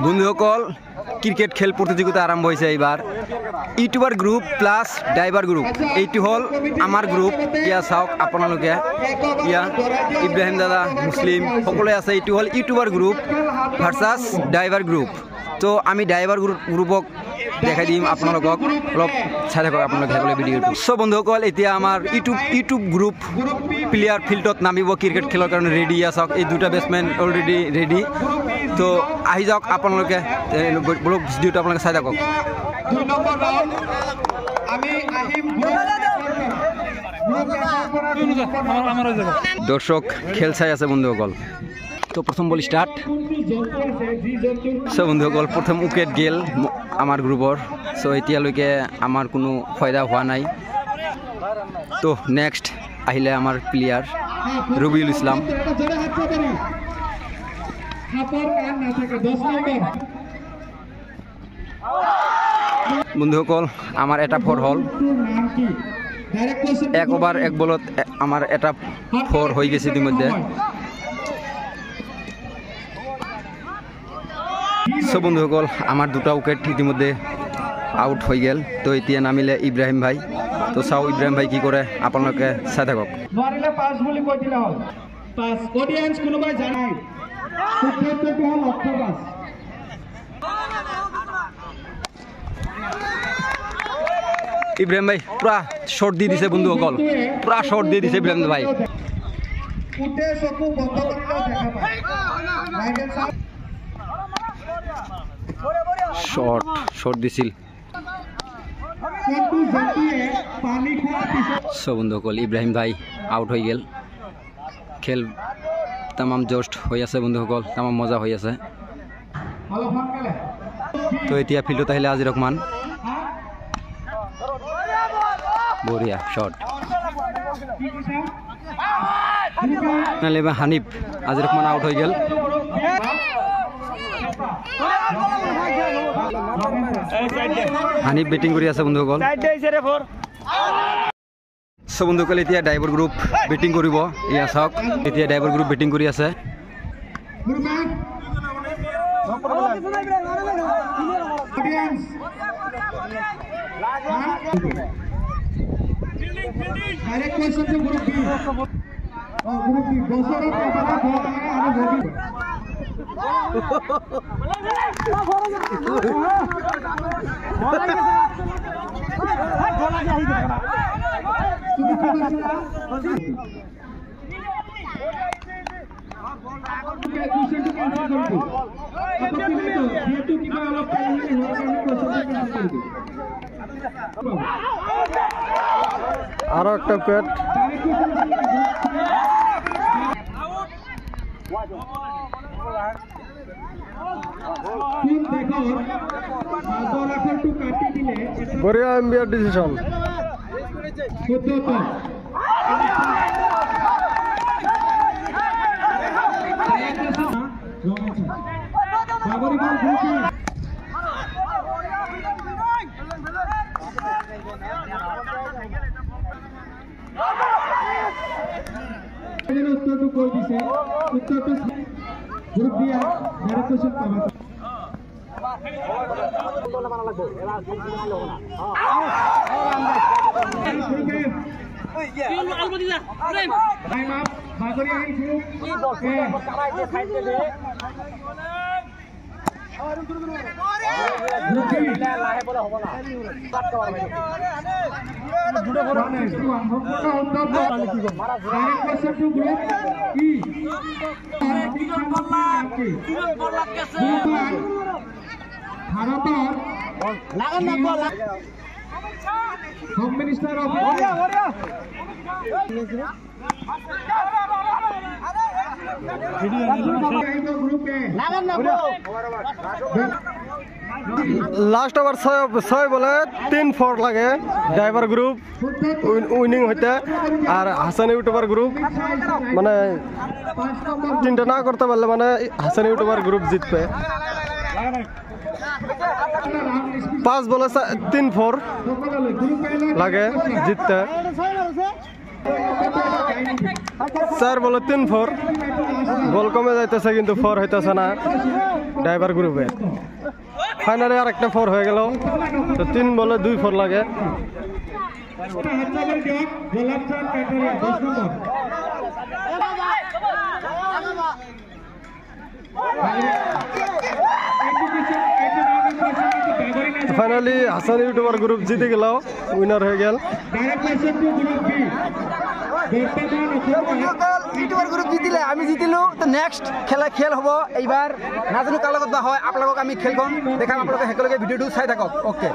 বন্ধুসকল ক্রিকেট খেল প্রতিযোগিতা আরম্ভ হয়েছে এইবার youtuber group plus driver group এইটি হল আমার গ্রুপ ইয়া চাওক আপোনালোকে ইয়া ইব্রাহিম দাদা মুসলিম সকলে আছে এইটি হল youtuber group versus driver group তো আমি ড্রাইভার গ্রুপক দেখাই দিম আপোনালোকক অলপ চাই থাকক আপোনালোকে সকলে ভিডিঅ'টো সো বন্ধুসকল এতিয়া আমাৰ ইউটিউব গ্ৰুপ প্লেয়াৰ ফিল্ডত নামিব ক্ৰিকেট খেলৰ কাৰণে ৰেডি আছে এই দুটা বেটসমেন অলৰেডি ৰেডি তো আহি যাওক আপোনালোকে ব্লগ ভিডিঅ'টো আপোনালোকে চাই থাকক দর্শক খেল চাই আছে বন্ধুসকল তো প্রথম বল স্টার্ট সো বন্ধুসকল প্রথম উইকেট গেল আমার গ্রুপর সো এতিয়ালৈকে আমার কোনো ফায়দা হওয়া নাই তো নেক্সট আহিলে আমার প্লেয়ার রবিউল ইসলাম বন্ধুসকল আমার এটা ফোর হল এক ওভার এক বলত আমার এটা ফোর হয়ে গেছে ইতিমধ্যে সো বন্ধুসকল আমার দুটা উইকেট ইতিমধ্যে আউট হয়ে গেল তো এতিয়া নামিলে ইব্রাহিম ভাই তো চাও ইব্রাহিম ভাই কি করে আপোনালোকে চাই থাকক ইব্রাহিম ভাই পুরা শর্ট দিয়ে দিছে বন্ধুসকল পুরা শর্ট দিয়ে দিছে ইব্রাহিম ভাই শর্ট দিছিল সো বন্ধুসকল ইব্রাহিম ভাই আউট হয়ে গেল খেল তামাম জষ্ট হয়ে আছে বন্ধুসকল তামাম মজা হয়ে আছে তো এতিয়া ফিল্ডত আহিলে আজি ৰহমান বঢ়িয়া শট নালে হানিফ আজি ৰহমান আউট হয়ে গেল হানিফ বেটিং কৰি আছে বন্ধুসকল সো বন্ধুসকল এতিয়া ড্ৰাইভাৰ গ্ৰুপ বেটিং কৰিব ইয়া চাওক এতিয়া ড্ৰাইভাৰ গ্ৰুপ বেটিং কৰি আছে আরো একটা উইকেট বড়িয়া এমবিআর ডিসিশন উত্তরটো কৈ দিছে উত্তরটো গ্রুপ দিয়া ডাইরেক্ট কোশ্চেন পাবা home minister of last over 6 বলে 3-4 লাগে ড্রাইভার গ্রুপ উইনিং হইতে আর হাসান ইউটিউবার গ্রুপ মানে চিন্তা না করতে পারলে মানে হাসান ইউটিউবার গ্রুপ জিতবে 5 বলে 3-4 লাগে জিততে 4 বলে 3-4 গোল কমে যাইতেছে কিন্তু 4 হইতেছে না ড্রাইভার গ্রুপে ফাইনালে আরেকটা 4 হয়ে গেল তো 3 বলে 2-4 লাগে ফাইনালি হাসান ইউটিউবার গ্রুপ জিতে গেল উইনার হয়ে গেল ইউটিউবার গ্রুপ জিতিলে আমি জিতিলো তো নেক্সট খেল হব এইবার নাজানো কার লগত বা হয় আপোনালোকক আমি খেলখন দেখাম আপোনালোকে একেলগে ভিডিঅ'টো চাই থাকক ওকে